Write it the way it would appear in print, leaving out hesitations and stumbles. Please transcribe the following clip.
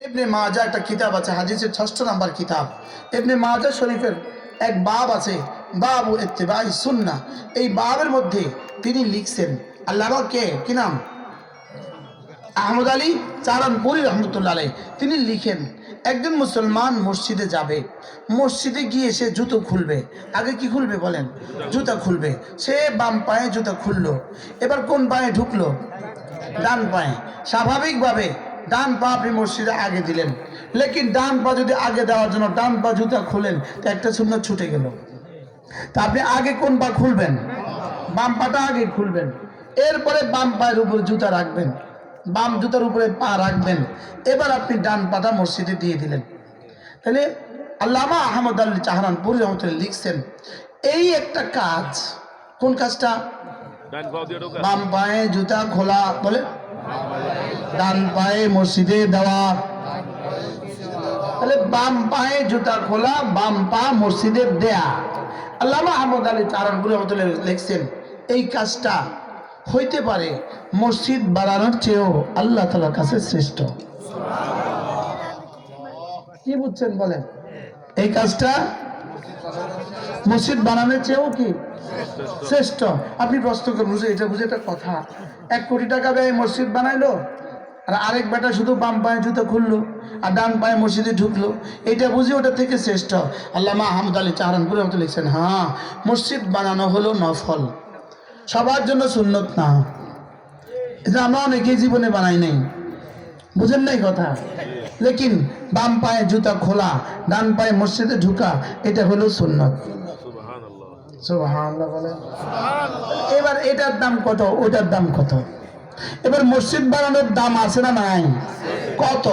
ইবনে মাজা একটা কিতাব আছে, হাদিসের ৬ষ্ঠ নাম্বার কিতাব। ইবনে মাজা শরীফের এক বাব আছে, বাবু ইত্তিবাই সুন্নাহ। এই বাবের মধ্যে তিনি লিখছেন, আল্লামা কে কি নাম, আহমদ আলী চারানপুরি রহমতুল্লাহ আলাইহ। তিনি লিখেন, একজন মুসলমান মসজিদে যাবে, মসজিদে গিয়ে সে জুতো খুলবে। আগে কি খুলবে বলেন? জুতা খুলবে। সে বাম পায়ে জুতা খুললো, এবার কোন পায়ে ঢুকলো? ডান পায়ে। স্বাভাবিকভাবে ডান পা আপনি মসজিদে আগে দিলেন, লেকিন ডান পা যদি আগে দেওয়ার জন্য ডান পা জুতা খুলেন তো একটা সুন্নাত ছুটে গেল। তা আপনি আগে কোন পা খুলবেন? বাম পাটা আগে খুলবেন, এরপরে বাম পায়ের উপর জুতা রাখবেন, বাম জুতার উপরে পা রাখবেন, এবার আপনি ডান পাটা মসজিদে দিয়ে দিলেন। তাহলে আল্লামা আহমদ আলী চাহারানপুরি রহমতুল্লাহ লিখছেন, এই একটা কাজ। কোন কাজটা? বাম পায়ে জুতা খোলা, বলে ডান পায়ে মসজিদে দেওয়া। তাহলে বাম পায়ে জুতা খোলা, বাম পা মসজিদে দেয়া। আল্লামা আহমদ আলী চাহারানপুরি রহমতুল্লাহ লিখছেন, এই কাজটা হইতে পারে মসজিদ বানানোর চেয়েও আল্লাহ তাআলার কাছে শ্রেষ্ঠ। কি বুঝছেন বলেন? এই কাজটা মসজিদ বানানোর চেয়েও কি শ্রেষ্ঠ? আপনি প্রশ্ন করে বুঝে, এটা বুঝে একটা কথা, 1 কোটি টাকা ব্যয় মসজিদ বানাইলো, আর আরেক বেটা শুধু বাম পায়ে জুতো খুললো আর ডান পায়ে মসজিদে ঢুকলো, এটা বুঝে ওটা থেকে শ্রেষ্ঠ। আল্লামা আহমদ আলী চাহারানপুরি রহমতুল্লাহ লিখছেন, হ্যাঁ, মসজিদ বানানো হলো নফল, সবার জন্য সুন্নত না। এটা আমরা অনেকেই জীবনে বানাই নাই, বুঝেন নাই কথা। লেকিন বাম পায়ে জুতা খোলা, ডান পায়ে মসজিদে ঢুকা, এটা হলো সুন্নত। সুবহানাল্লাহ বলেন। এবার এটার দাম কত, ওটার দাম কত? এবার মসজিদ বানানোর দাম আছে না নাই? কত?